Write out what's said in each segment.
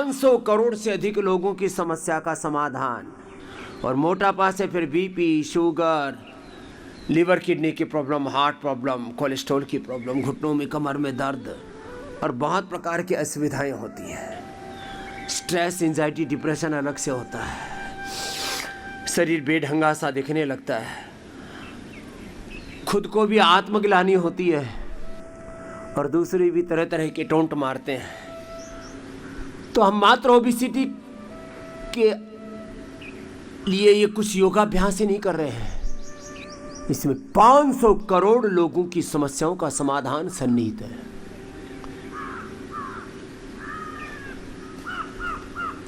500 करोड़ से अधिक लोगों की समस्या का समाधान। और मोटापा से फिर बीपी, शुगर, लीवर किडनी की प्रॉब्लम, हार्ट प्रॉब्लम, कोलेस्ट्रॉल की प्रॉब्लम, घुटनों में, कमर में दर्द और बहुत प्रकार की असुविधाएं होती हैं। स्ट्रेस, एंजाइटी, डिप्रेशन अलग से होता है। शरीर बेढंगा सा दिखने लगता है। खुद को भी आत्मग्लानि होती है और दूसरे भी तरह तरह के टोंट मारते हैं। तो हम मात्र ओबेसिटी के लिए ये कुछ योगाभ्यास ही नहीं कर रहे हैं, इसमें 500 करोड़ लोगों की समस्याओं का समाधान सन्निहित है।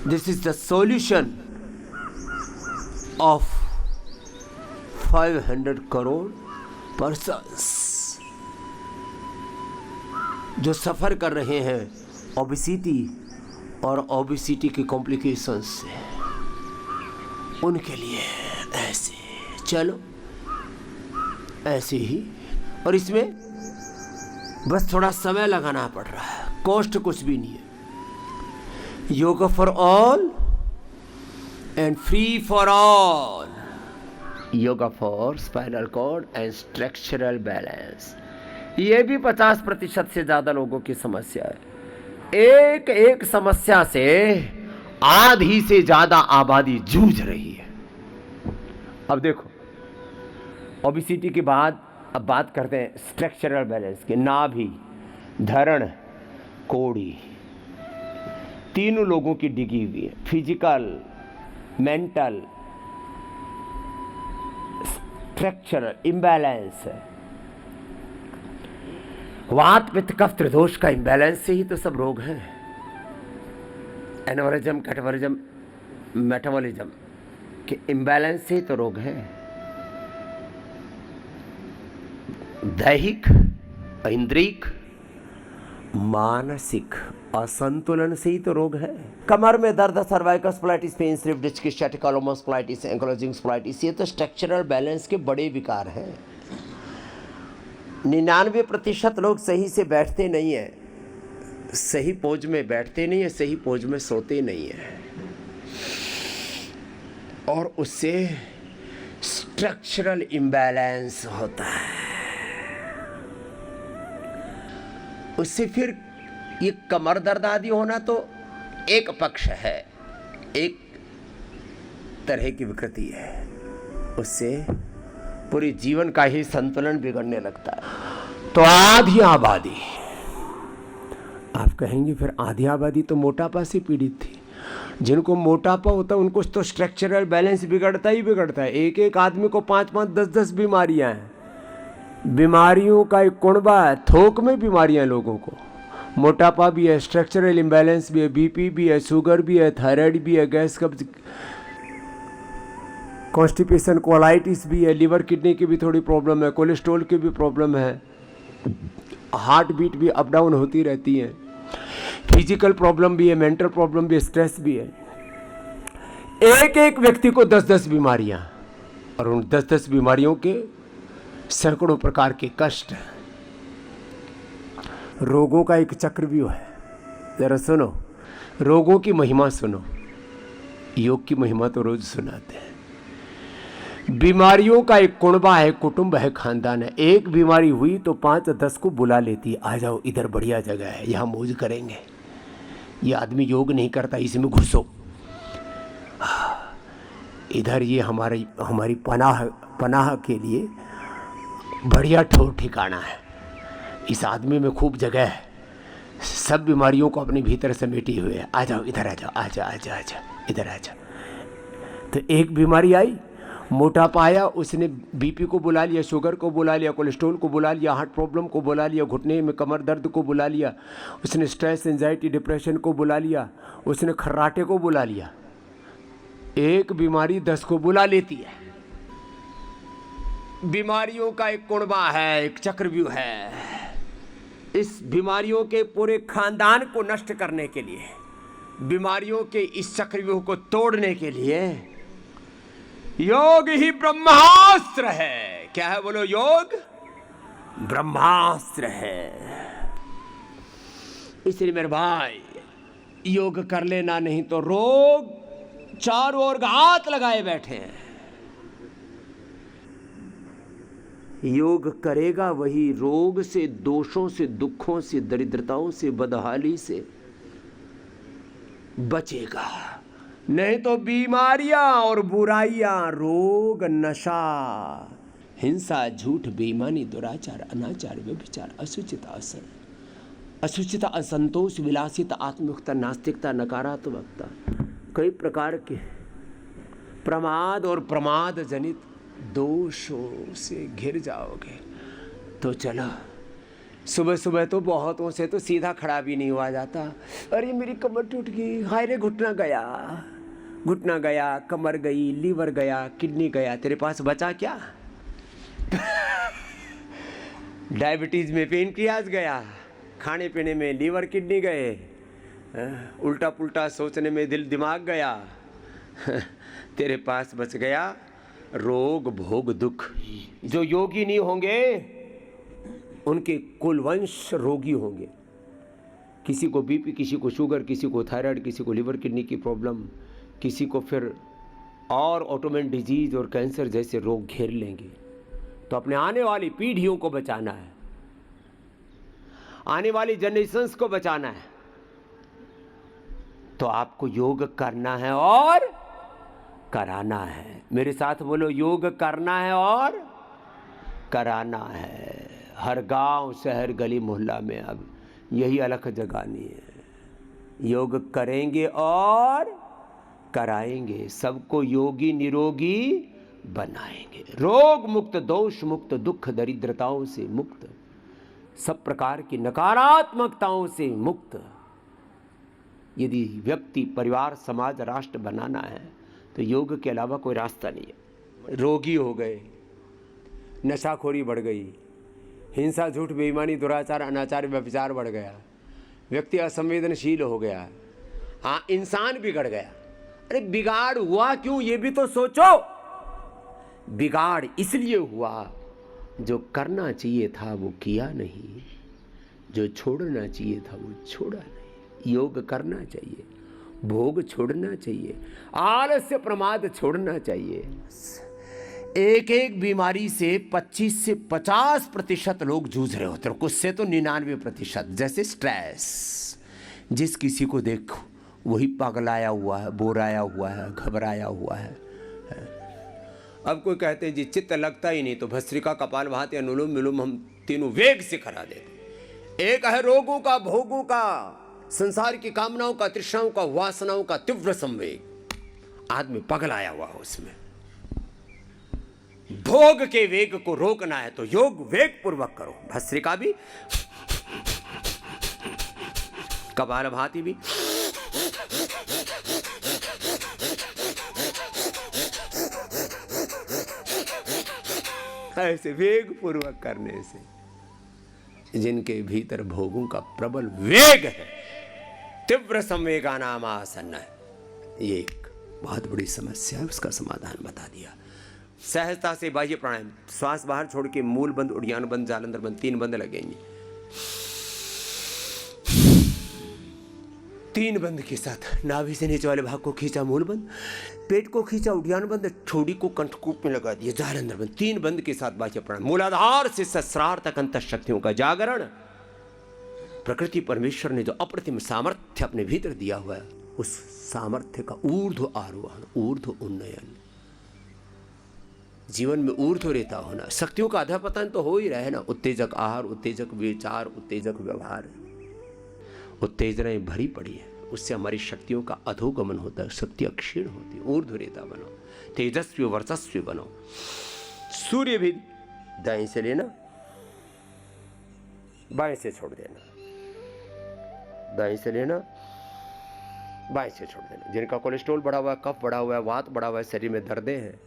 This is the solution of 500 crore persons जो सफर कर रहे हैं ओबेसिटी और ओबेसिटी के कॉम्प्लिकेशंस से। उनके लिए ऐसे चलो, ऐसे ही। और इसमें बस थोड़ा समय लगाना पड़ रहा है, कॉस्ट कुछ भी नहीं है। Yoga for all and free for all. Yoga for spinal cord and structural balance, ये भी 50% से ज़्यादा लोगों की समस्या है। एक एक समस्या से आधी से ज़्यादा आबादी जूझ रही है। अब देखो, ओबेसिटी के बाद अब बात करते हैं स्ट्रक्चरल बैलेंस के। नाभि, धरण, कोड़ी, तीनों लोगों की डिगी हुई है। फिजिकल, मेंटल, स्ट्रक्चरल इम्बैलेंस है। वात, पित्त, कफ, त्रिदोष का इम्बैलेंस से ही तो सब रोग हैं। एनोरिज्म, कैटाबॉलिज्म, मेटाबॉलिज्म के इम्बैलेंस से ही तो रोग हैं। दैहिक, इंद्रियक, मानसिक असंतुलन से ही तो रोग है। कमर में दर्द, सर्वाइकल स्प्लाइटिस, पेन, स्लिप डिस्क, स्टैटिकोलोमा स्प्लाइटिस, एंकोलॉजिंग स्प्लाइटिस, ये तो स्ट्रक्चरल बैलेंस के बड़े विकार हैं। 99% लोग सही से बैठते नहीं है, सही पोज में बैठते नहीं है, सही पोज में सोते नहीं है, और उससे स्ट्रक्चरल इम्बैलेंस होता है। उससे फिर ये कमर दर्द आदि होना तो एक पक्ष है, एक तरह की विकृति है। उससे पूरे जीवन का ही संतुलन बिगड़ने लगता है। तो आधी आबादी, आप कहेंगे फिर आधी आबादी तो मोटापा से पीड़ित थी। जिनको मोटापा होता है उनको तो स्ट्रक्चरल बैलेंस बिगड़ता ही बिगड़ता है। एक एक आदमी को 5-5, 10-10 बीमारियां हैं। बीमारियों का एक कुनबा है, थोक में बीमारियां लोगों को। मोटापा भी है, स्ट्रक्चरल इम्बैलेंस भी है, बीपी भी है, शुगर भी है, थायराइड भी है, गैस, कब्ज, कॉन्स्टिपेशन, कोलाइटिस भी है, लीवर किडनी की भी थोड़ी प्रॉब्लम है, कोलेस्ट्रॉल की भी प्रॉब्लम है, हार्ट बीट भी अप डाउन होती रहती है, फिजिकल प्रॉब्लम भी है, मेंटल प्रॉब्लम भी है, स्ट्रेस भी है। एक एक व्यक्ति को 10-10 बीमारियां, और उन 10-10 बीमारियों के सैकड़ों प्रकार के कष्ट। रोगों का एक चक्रव्यूह है। जरा सुनो, रोगों की महिमा सुनो। योग की महिमा तो रोज सुनाते हैं। बीमारियों का एक कुनबा है, कुटुंब है, खानदान है। एक बीमारी हुई तो 5-10 को बुला लेती है, आ जाओ इधर बढ़िया जगह है, यहाँ मौज करेंगे। ये आदमी योग नहीं करता, इसमें घुसो, इधर ये हमारी पनाह के लिए बढ़िया ठोर ठिकाना है। इस आदमी में खूब जगह है, सब बीमारियों को अपने भीतर समेटी हुए है। आ जाओ इधर, आ जाओ, आ जाओ, आ जाओ, आ जाओ, इधर आ जाओ। तो एक बीमारी आई, मोटापा आया, उसने बीपी को बुला लिया, शुगर को बुला लिया, कोलेस्ट्रॉल को बुला लिया, हार्ट प्रॉब्लम को बुला लिया, घुटने में कमर दर्द को बुला लिया, उसने स्ट्रेस, एंजाइटी, डिप्रेशन को बुला लिया, उसने खर्राटे को बुला लिया। एक बीमारी 10 को बुला लेती है। बीमारियों का एक कुनबा है, एक चक्रव्यूह है। इस बीमारियों के पूरे खानदान को नष्ट करने के लिए, बीमारियों के इस चक्रव्यूह को तोड़ने के लिए योग ही ब्रह्मास्त्र है। क्या है बोलो? योग ब्रह्मास्त्र है। इसलिए मेरे भाई, योग कर लेना, नहीं तो रोग चारों ओर घात लगाए बैठे हैं। योग करेगा वही रोग से, दोषों से, दुखों से, दरिद्रताओं से, बदहाली से बचेगा। नहीं तो बीमारियां और बुराइयां, रोग, नशा, हिंसा, झूठ, बेईमानी, दुराचार, अनाचार, व्यभिचार, अशुचिता, असुचिता, असंतोष, विलासिता, आत्मयुक्ता, नास्तिकता, नकारात्मकता, कई प्रकार के प्रमाद और प्रमाद जनित दोषों से घिर जाओगे। तो चलो, सुबह सुबह तो बहुतों से तो सीधा खड़ा भी नहीं हुआ जाता। अरे मेरी कमर टूट गई, हाय रे घुटना गया, घुटना गया, कमर गई, लीवर गया, किडनी गया, तेरे पास बचा क्या? डायबिटीज में पेनक्रियाज गया, खाने पीने में लीवर किडनी गए, उल्टा पुल्टा सोचने में दिल दिमाग गया। तेरे पास बच गया रोग, भोग, दुख। जो योगी नहीं होंगे उनके कुलवंश रोगी होंगे। किसी को बीपी, किसी को शुगर, किसी को थायराइड, किसी को लिवर किडनी की प्रॉब्लम, किसी को फिर और ऑटोइम्यून डिजीज और कैंसर जैसे रोग घेर लेंगे। तो अपने आने वाली पीढ़ियों को बचाना है, आने वाली जनरेशंस को बचाना है, तो आपको योग करना है और कराना है। मेरे साथ बोलो, योग करना है और कराना है। हर गांव, शहर, गली, मोहल्ला में अब यही अलख जगानी है। योग करेंगे और कराएंगे, सबको योगी निरोगी बनाएंगे। रोग मुक्त, दोष मुक्त, दुख दरिद्रताओं से मुक्त, सब प्रकार की नकारात्मकताओं से मुक्त। यदि व्यक्ति, परिवार, समाज, राष्ट्र बनाना है तो योग के अलावा कोई रास्ता नहीं है। रोगी हो गए, नशाखोरी बढ़ गई, हिंसा, झूठ, बेईमानी, दुराचार, अनाचार, व्यभिचार बढ़ गया, व्यक्ति असंवेदनशील हो गया, हाँ इंसान बिगड़ गया। अरे बिगाड़ हुआ क्यों, ये भी तो सोचो। बिगाड़ इसलिए हुआ जो करना चाहिए था वो किया नहीं, जो छोड़ना चाहिए था वो छोड़ा नहीं। योग करना चाहिए, भोग छोड़ना चाहिए, आलस्य प्रमाद छोड़ना चाहिए। एक एक बीमारी से 25 से 50% लोग जूझ रहे होते हैं, कुछ से तो 99%। जैसे स्ट्रेस, जिस किसी को देखो वही पगलाया हुआ है, बोराया हुआ है, घबराया हुआ है। अब कोई कहते हैं जी चित्त लगता ही नहीं, तो भस्त्रिका, कपालभाति, अनुलोम विलोम हम तीनों वेग से करा देते। एक है रोगों का, भोगों का, संसार की कामनाओं का, तृष्णाओं का, वासनाओं का तीव्र संवेग, आदमी पगलाया हुआ है उसमें। भोग के वेग को रोकना है तो योग वेग पूर्वक करो। भस्त्रिका भी, कपालभाति भी, ऐसे वेग पूर्वक करने से जिनके भीतर भोगों का प्रबल वेग है, तीव्र संवेगा नाम आसन्न है, ये एक बहुत बड़ी समस्या है, उसका समाधान बता दिया। सहजता से बाह्य प्राणायाम, श्वास बाहर छोड़ के मूल बंद, उद्यान बंद, जालंधर बंद, 3 बंद लगेंगे। 3 बंद के साथ नाभि से नीचे वाले भाग को खींचा, मूल बंद, पेट को खींचा, उद्यान बंद, ठोड़ी को कंठकूप में लगा दिया, जालंधर बंद। 3 बंद के साथ बाह्य प्राणायाम, मूलाधार से सहस्रार तक अंत शक्तियों का जागरण। प्रकृति परमेश्वर ने जो अप्रतिम सामर्थ्य अपने भीतर दिया हुआ है, उस सामर्थ्य का ऊर्ध्व आरोहण, ऊर्ध्व उन्नयन, जीवन में ऊर्ध्व रेता होना। शक्तियों का अधपतन तो हो ही रहा है ना। उत्तेजक आहार, उत्तेजक विचार, उत्तेजक व्यवहार, उत्तेजनाएं भरी पड़ी है, उससे हमारी शक्तियों का अधोगमन होता है, शक्ति क्षीण होती है। ऊर्ध्व रेता बनो, तेजस्वी वर्चस्वी बनो। सूर्य भी दाएं से लेना, बाएं से छोड़ देना, दाएं से लेना, बाएं से छोड़ देना। जिनका कोलेस्ट्रॉल बढ़ा हुआ है, कफ बढ़ा हुआ है, वात बढ़ा हुआ है, शरीर में दर्दें हैं,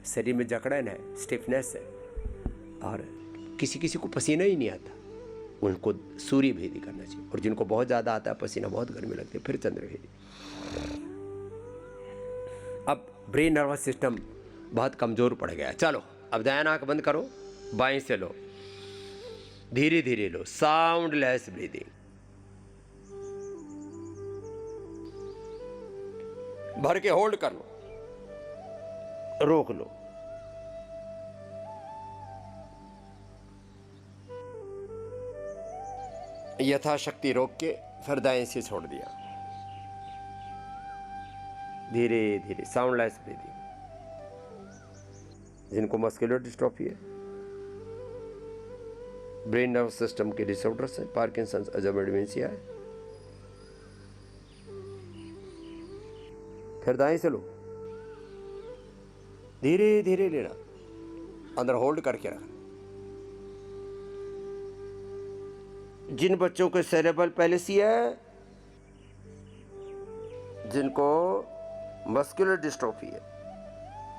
शरीर में जकड़न है, स्टिफनेस है, और किसी किसी को पसीना ही नहीं आता, उनको सूर्य भेदी करना चाहिए। और जिनको बहुत ज़्यादा आता है पसीना, बहुत गर्मी लगती है, फिर चंद्र भेदी। अब ब्रेन नर्वस सिस्टम बहुत कमज़ोर पड़ गया। चलो अब दायां आँख बंद करो, बाएं से लो, धीरे धीरे लो, साउंडलेस ब्रीदिंग। भर के होल्ड कर लो, रोक लो। यथाशक्ति रोक के फिर दाएं से छोड़ दिया। धीरे धीरे साउंडलेस ब्रीदिंग। जिनको मस्कुलर डिस्ट्रॉफी है, ब्रेन नर्व सिस्टम के डिसऑर्डर्स हैं, पार्किंसंस, अल्जाइमर डिमेंशिया है, फिर दाएं से लो, धीरे धीरे लेना, अंदर होल्ड करके रखना। जिन बच्चों को सेरेब्रल पैलिसी है, जिनको मस्कुलर डिस्ट्रोफी है,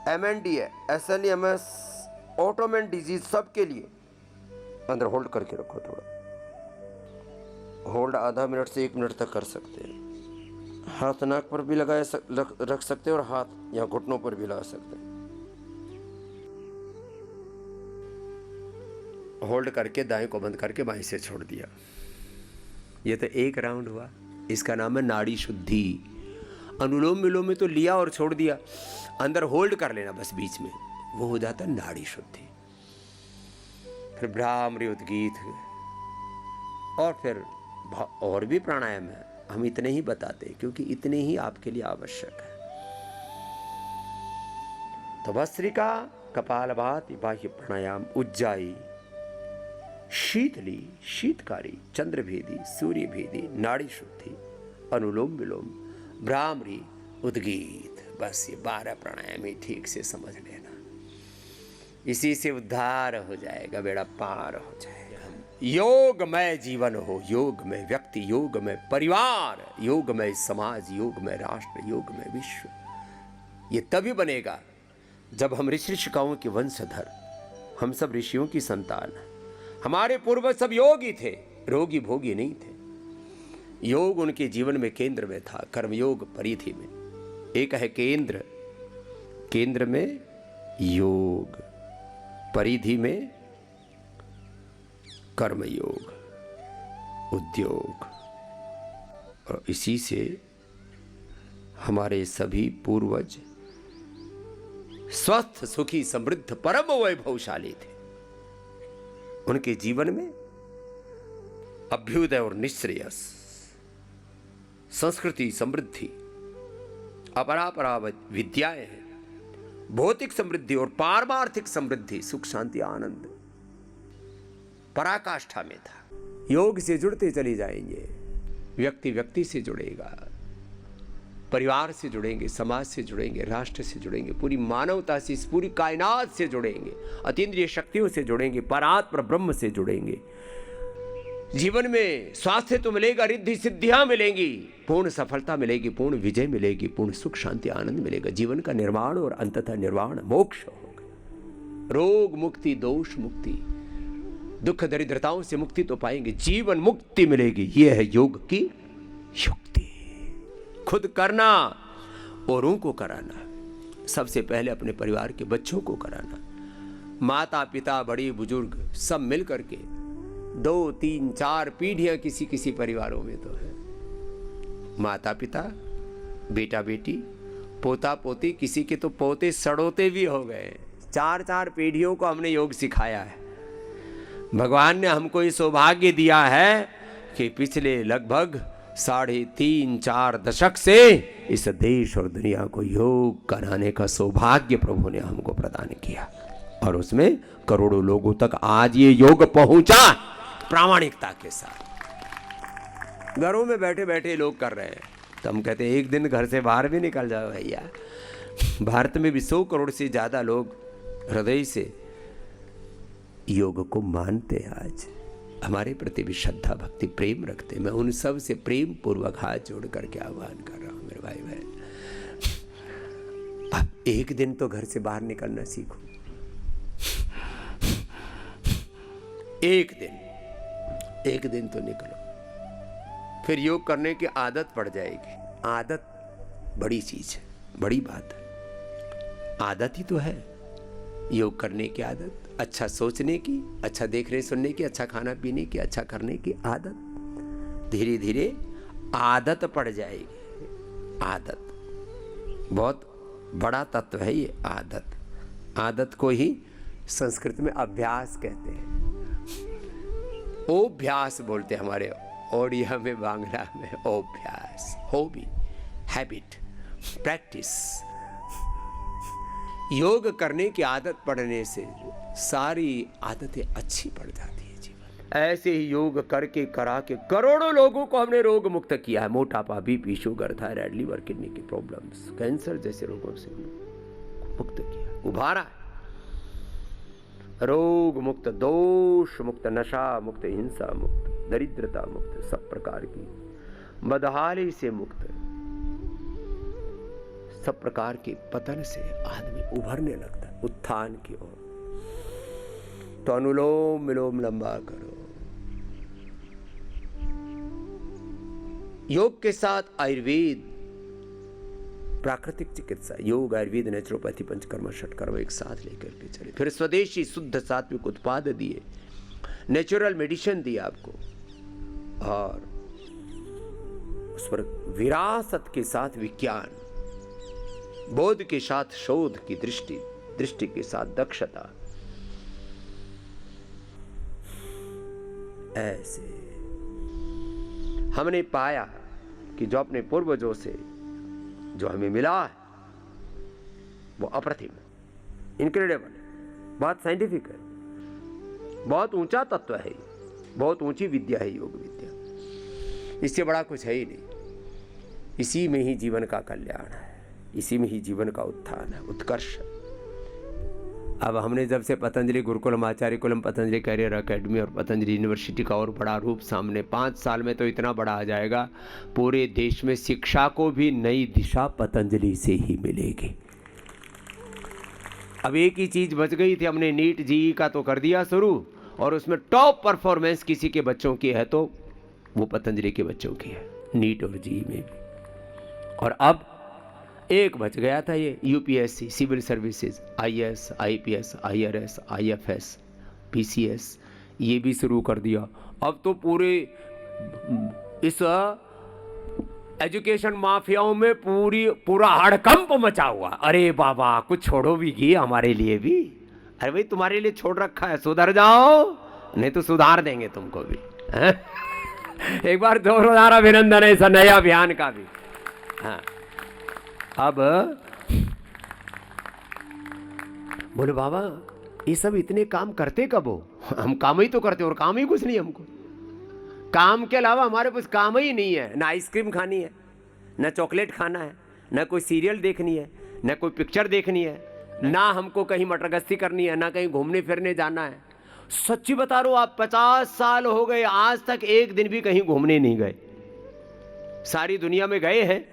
MND है, SLEMS, ऑटोमेन डिजीज, सबके लिए अंदर होल्ड करके रखो। थोड़ा होल्ड आधा मिनट से 1 मिनट तक कर सकते हैं। हाथ नाक पर भी रख सकते हैं और हाथ या घुटनों पर भी लगा सकते हैं। होल्ड करके दाएं को बंद करके बाएं से छोड़ दिया। ये तो एक राउंड हुआ, इसका नाम है नाड़ी शुद्धि। अनुलोम विलोम में तो लिया और छोड़ दिया, अंदर होल्ड कर लेना बस बीच में, वो हो जाता है नाड़ी शुद्धि। फिर भ्रामरी, उद्गीत, और फिर और भी प्राणायाम है, हम इतने ही बताते क्योंकि इतने ही आपके लिए आवश्यक है। तो भस्त्रिका, कपालभाति, बाह्य प्राणायाम, उज्जाई, शीतली, शीतकारी, चंद्रभेदी, सूर्यभेदी, नाड़ी शुद्धि, अनुलोम विलोम, भ्रामरी, उद्गीत, बस ये 12 प्राणायाम ही ठीक से समझ लेना। इसी से उद्धार हो जाएगा, बेड़ा पार हो जाएगा। योगमय जीवन हो, योगमय व्यक्ति, योगमय परिवार, योगमय समाज, योगमय राष्ट्र, योगमय विश्व, ये तभी बनेगा जब हम ऋषि ऋषिकाओं के वंशधर, हम सब ऋषियों की संतान, हमारे पूर्वज सब योगी थे, रोगी भोगी नहीं थे। योग उनके जीवन में केंद्र में था, कर्मयोग परिधि में। एक है केंद्र, केंद्र में योग, परिधि में कर्मयोग, उद्योग। और इसी से हमारे सभी पूर्वज स्वस्थ, सुखी, समृद्ध, परम वैभवशाली थे। उनके जीवन में अभ्युदय और निःश्रेयस, संस्कृति, समृद्धि, अपरापरा विद्याएं हैं, भौतिक समृद्धि और पारमार्थिक समृद्धि, सुख, शांति, आनंद पराकाष्ठा में था। योग से जुड़ते चले जाएंगे, व्यक्ति व्यक्ति से जुड़ेगा, परिवार से जुड़ेंगे, समाज से जुड़ेंगे, राष्ट्र से जुड़ेंगे, पूरी मानवता से, इस पूरी कायनात से जुड़ेंगे, अतीन्द्रिय शक्तियों से जुड़ेंगे, परात्पर ब्रह्म से जुड़ेंगे। जीवन में स्वास्थ्य तो मिलेगा, रिद्धि सिद्धियां मिलेंगी, पूर्ण सफलता मिलेगी, पूर्ण विजय मिलेगी, पूर्ण सुख, शांति, आनंद मिलेगा। जीवन का निर्माण और अंततः निर्वाण, मोक्ष होगा। रोग मुक्ति, दोष मुक्ति, दुख दरिद्रताओं से मुक्ति तो पाएंगे, जीवन मुक्ति मिलेगी। यह है योग की युक्ति। खुद करना, औरों को कराना, सबसे पहले अपने परिवार के बच्चों को कराना। माता पिता, बड़े बुजुर्ग सब मिल करके 2, 3, 4 पीढ़ियां किसी किसी परिवारों में तो है। माता पिता, बेटा बेटी, पोता पोती, किसी के तो पोते सड़ोते भी हो गए। 4-4 पीढ़ियों को हमने योग सिखाया है। भगवान ने हमको ये सौभाग्य दिया है कि पिछले लगभग 3.5-4 दशक से इस देश और दुनिया को योग कराने का सौभाग्य प्रभु ने हमको प्रदान किया, और उसमें करोड़ों लोगों तक आज ये योग पहुंचा प्रामाणिकता के साथ। घरों में बैठे बैठे लोग कर रहे हैं, तो हम कहते हैं एक दिन घर से बाहर भी निकल जाओ भैया। भारत में भी 100 करोड़ से ज्यादा लोग हृदय से योग को मानते हैं, आज हमारे प्रति भी श्रद्धा, भक्ति, प्रेम रखते। मैं उन सब से प्रेम पूर्वक हाथ जोड़ करके आह्वान कर रहा हूं मेरे भाई बहन, अब एक दिन तो घर से बाहर निकलना सीखो। एक दिन तो निकलो, फिर योग करने की आदत पड़ जाएगी। आदत बड़ी चीज है, बड़ी बात है। आदत ही तो है योग करने की आदत, अच्छा सोचने की, अच्छा देखने सुनने की, अच्छा खाना पीने की, अच्छा करने की आदत। धीरे धीरे आदत पड़ जाएगी। आदत बहुत बड़ा तत्व है ये आदत। आदत को ही संस्कृत में अभ्यास कहते हैं, ओभ्यास बोलते हैं हमारे ओडिया में, बांग्ला में ओभ्यास, हॉबी, हैबिट, प्रैक्टिस। योग करने की आदत पड़ने से सारी आदतें अच्छी पड़ जाती है जीवन। ऐसे ही योग करके करा के करोड़ों लोगों को हमने रोग मुक्त किया है। मोटापा, BP, sugar, thyroid, liver, kidney की प्रॉब्लम्स, कैंसर जैसे रोगों से मुक्त किया, उभारा। रोग मुक्त, दोष मुक्त, नशा मुक्त, हिंसा मुक्त, दरिद्रता मुक्त, सब प्रकार की बदहाली से मुक्त, सब प्रकार के पतन से आदमी उभरने लगता है उत्थान की ओर। तो अनुलोम विलोम लंबा करो। योग के साथ आयुर्वेद, प्राकृतिक चिकित्सा, योग, आयुर्वेद, नेचुरोपैथी, पंचकर्म, षटकर्म एक साथ लेकर के चले। फिर स्वदेशी शुद्ध सात्विक उत्पाद दिए, नेचुरल मेडिसिन दिया आपको, और उस पर विरासत के साथ विज्ञान, बोध के साथ शोध की दृष्टि, दृष्टि के साथ दक्षता। ऐसे हमने पाया कि जो अपने पूर्वजों से जो हमें मिला है वो अप्रतिम, इनक्रेडिबल, बहुत साइंटिफिक है, बहुत ऊंचा तत्व है, बहुत ऊंची विद्या है योग विद्या। इससे बड़ा कुछ है ही नहीं। इसी में ही जीवन का कल्याण है, इसी में ही जीवन का उत्थान है, उत्कर्ष। अब हमने जब से पतंजलि गुरुकुलम, आचार्य कुलम, पतंजलि कैरियर एकेडमी और पतंजलि यूनिवर्सिटी का और बड़ा रूप सामने, 5 साल में तो इतना बड़ा आ जाएगा, पूरे देश में शिक्षा को भी नई दिशा पतंजलि से ही मिलेगी। अब एक ही चीज बच गई थी, हमने नीट जीई का तो कर दिया शुरू, और उसमें टॉप परफॉर्मेंस किसी के बच्चों की है तो वो पतंजलि के बच्चों की है, नीट और जीई में भी। और अब एक बच गया था, ये UPSC, civil services, IAS, IPS, IRS, IFS, PCS, ये भी शुरू कर दिया। अब तो पूरे इस एजुकेशन माफियाओं में पूरा हड़कंप मचा हुआ। अरे बाबा, कुछ छोड़ो भी की हमारे लिए भी। अरे भाई, तुम्हारे लिए छोड़ रखा है, सुधर जाओ, नहीं तो सुधार देंगे तुमको भी। एक बार जोरदार अभिनंदन है इस नए अभियान का भी। हाँ, अब बोले बाबा ये सब इतने काम करते कब हो? हम काम ही तो करते और काम ही कुछ नहीं हमको। काम के अलावा हमारे पास काम ही नहीं है। ना आइसक्रीम खानी है, ना चॉकलेट खाना है, ना कोई सीरियल देखनी है, ना कोई पिक्चर देखनी है, ना हमको कहीं मटरगश्ती करनी है, ना कहीं घूमने फिरने जाना है। सच्ची बता रहा हूं, आप 50 साल हो गए, आज तक एक दिन भी कहीं घूमने नहीं गए। सारी दुनिया में गए हैं,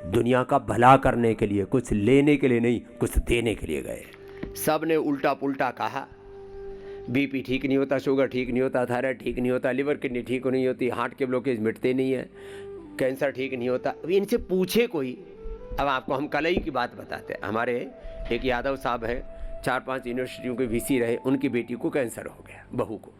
दुनिया का भला करने के लिए, कुछ लेने के लिए नहीं, कुछ देने के लिए गए। सब ने उल्टा पुल्टा कहा। बीपी ठीक नहीं होता, शुगर ठीक नहीं होता, थायराइड ठीक नहीं होता, लिवर किडनी ठीक नहीं होती, हार्ट के ब्लॉकेज मिटते नहीं है, कैंसर ठीक नहीं होता। इनसे पूछे कोई। अब आपको हम कल ही की बात बताते हैं। हमारे एक यादव साहब है, 4-5 यूनिवर्सिटियों के वीसी रहे, उनकी बेटी को कैंसर हो गया, बहू को।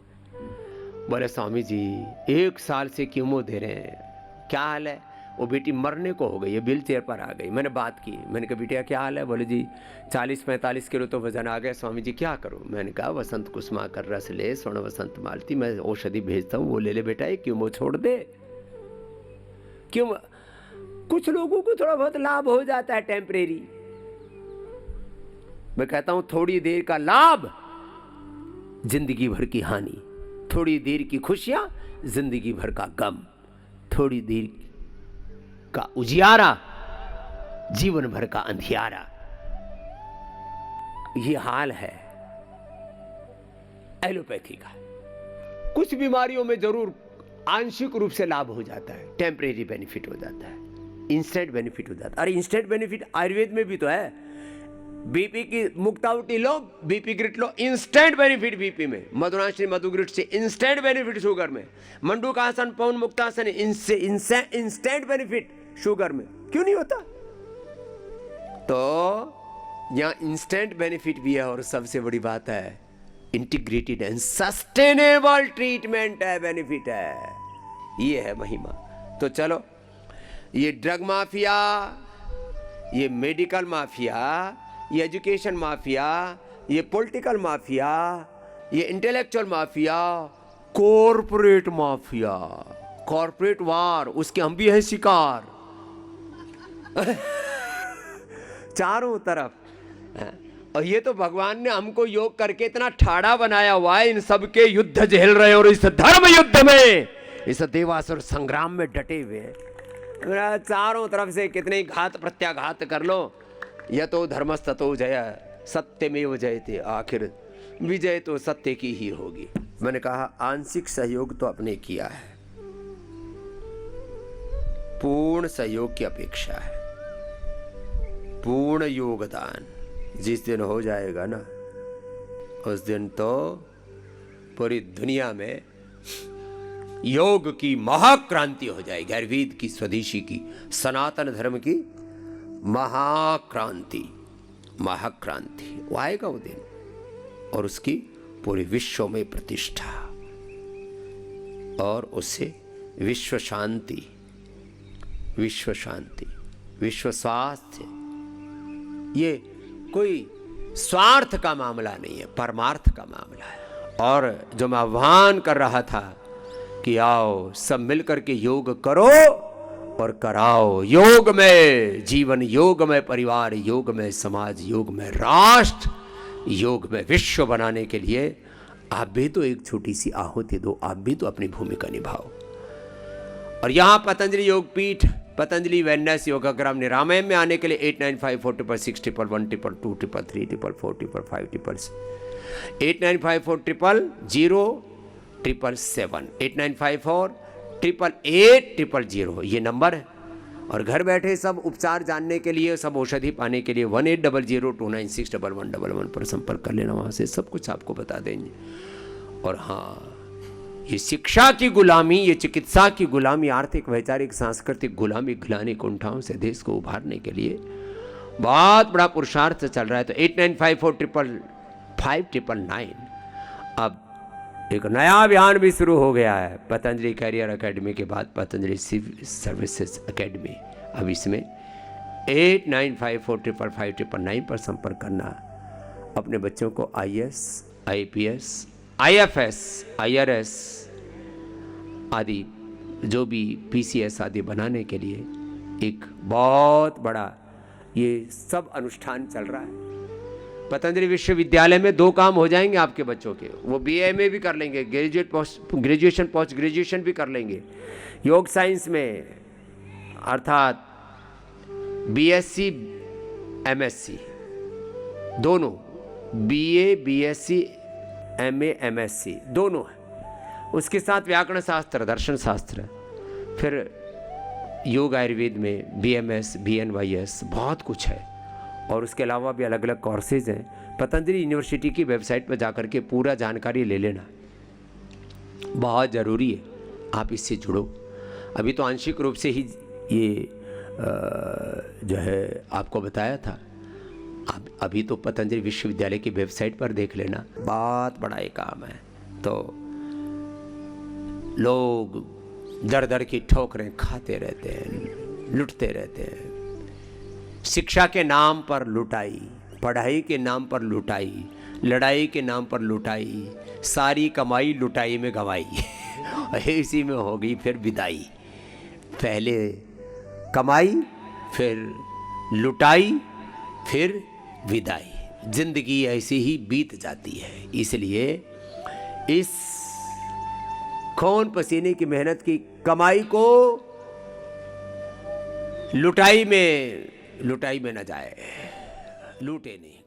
बोले स्वामी जी 1 साल से कीमो दे रहे हैं, क्या हाल है? वो बेटी मरने को हो गई है, व्हील चेयर पर आ गई। मैंने बात की, मैंने कहा बेटिया क्या हाल है? बोले जी 40-45 किलो तो वजन आ गया स्वामी जी, क्या करूं? मैंने कहा वसंत कुसुमा कर रस ले, स्वर्ण वसंत मालती, मैं औषधि भेजता हूँ, वो ले ले बेटा, क्यों वो छोड़ दे। क्यों? कुछ लोगों को थोड़ा बहुत लाभ हो जाता है टेम्परेरी। मैं कहता हूं थोड़ी देर का लाभ, जिंदगी भर की हानि। थोड़ी देर की खुशियां, जिंदगी भर का गम। थोड़ी देर का उजियारा, जीवन भर का अंधियारा। ये हाल है एलोपैथी का। कुछ बीमारियों में जरूर आंशिक रूप से लाभ हो जाता है, टेम्परेरी बेनिफिट हो जाता है, इंस्टेंट बेनिफिट हो जाता है। अरे इंस्टेंट बेनिफिट आयुर्वेद में भी तो है। बीपी की मुक्तावटी लो, बीपी ग्रिट लो, इंस्टेंट बेनिफिट बीपी में। मधुराश्री मधुग्रिट से इंस्टेंट बेनिफिट शुगर में। मंडूकासन, पवन मुक्तासन, इनसे इंस्टेंट बेनिफिट शुगर में। क्यों नहीं होता? तो यहां इंस्टेंट बेनिफिट भी है, और सबसे बड़ी बात है इंटीग्रेटेड एंड सस्टेनेबल ट्रीटमेंट है, बेनिफिट है। ये है महिमा। तो चलो, ये ड्रग माफिया, ये मेडिकल माफिया, ये एजुकेशन माफिया, ये पॉलिटिकल माफिया, ये intellectual mafia, corporate mafia, corporate war, उसके हम भी हैं शिकार चारों तरफ। और ये तो भगवान ने हमको योग करके इतना ठाड़ा बनाया हुआ है, इन सब के युद्ध झेल रहे हैं और इस धर्म युद्ध में, इस देवासुर संग्राम में डटे हुए हैं। चारों तरफ से कितने ही घात प्रत्याघात कर लो, यह तो धर्मस्ततो जय, सत्यमेव जयते, आखिर विजय तो सत्य की ही होगी। मैंने कहा आंशिक सहयोग तो आपने किया है, पूर्ण सहयोग की अपेक्षा है, पूर्ण योगदान जिस दिन हो जाएगा ना, उस दिन तो पूरी दुनिया में योग की महाक्रांति हो जाएगी, आयुर्वेद की, स्वदेशी की, सनातन धर्म की महाक्रांति, महाक्रांति वो आएगा वो दिन, और उसकी पूरे विश्व में प्रतिष्ठा, और उससे विश्व शांति, विश्व शांति, विश्व स्वास्थ्य। ये कोई स्वार्थ का मामला नहीं है, परमार्थ का मामला है। और जो मैं आह्वान कर रहा था कि आओ सब मिलकर के योग करो और कराओ, योग में जीवन, योग में परिवार, योग में समाज, योग में राष्ट्र, योग में विश्व बनाने के लिए आप भी तो एक छोटी सी आहुति दो, आप भी तो अपनी भूमिका निभाओ। और यहाँ पतंजलि योग पीठ, पतंजलि वेलनेस योगाग्राम निरामय में आने के लिए 895466111133344455 89540007 8954888000 ये नंबर है। और घर बैठे सब उपचार जानने के लिए, सब औषधि पाने के लिए 180029611111 पर संपर्क कर लेना, वहाँ से सब कुछ आपको बता देंगे। और हाँ, ये शिक्षा की गुलामी, ये चिकित्सा की गुलामी, आर्थिक वैचारिक सांस्कृतिक गुलामी घिलानी कुंठाओं से देश को उभारने के लिए बहुत बड़ा पुरुषार्थ चल रहा है। तो 89545599 अब एक नया अभियान भी शुरू हो गया है, पतंजलि कैरियर एकेडमी के बाद पतंजलि सिविल सर्विसेज एकेडमी। अब इसमें 89545599 पर संपर्क करना, अपने बच्चों को IAS, IPS, IFS, IRS आदि, जो भी PCS आदि बनाने के लिए एक बहुत बड़ा ये सब अनुष्ठान चल रहा है। पतंजलि विश्वविद्यालय में 2 काम हो जाएंगे आपके बच्चों के, वो BA भी कर लेंगे, ग्रेजुएशन पोस्ट ग्रेजुएशन भी कर लेंगे। योग साइंस में अर्थात BSc MSc दोनों, BA BSc MA MSc दोनों है। उसके साथ व्याकरण शास्त्र, दर्शन शास्त्र, फिर योग आयुर्वेद में BMS BNYS बहुत कुछ है। और उसके अलावा भी अलग अलग कोर्सेज हैं। पतंजलि यूनिवर्सिटी की वेबसाइट पर जाकर के पूरा जानकारी ले लेना, बहुत ज़रूरी है, आप इससे जुड़ो। अभी तो आंशिक रूप से ही ये जो है आपको बताया था, अभी तो पतंजलि विश्वविद्यालय की वेबसाइट पर देख लेना, बहुत बड़ा ये काम है। तो लोग दर दर की ठोकरें खाते रहते हैं, लुटते रहते हैं। शिक्षा के नाम पर लुटाई, पढ़ाई के नाम पर लुटाई, लड़ाई के नाम पर लुटाई, सारी कमाई लुटाई में गंवाई इसी में होगी फिर विदाई। पहले कमाई, फिर लुटाई, फिर विदाई। जिंदगी ऐसी ही बीत जाती है। इसलिए इस खून पसीने की मेहनत की कमाई को लुटाई में न जाए, लूटे नहीं।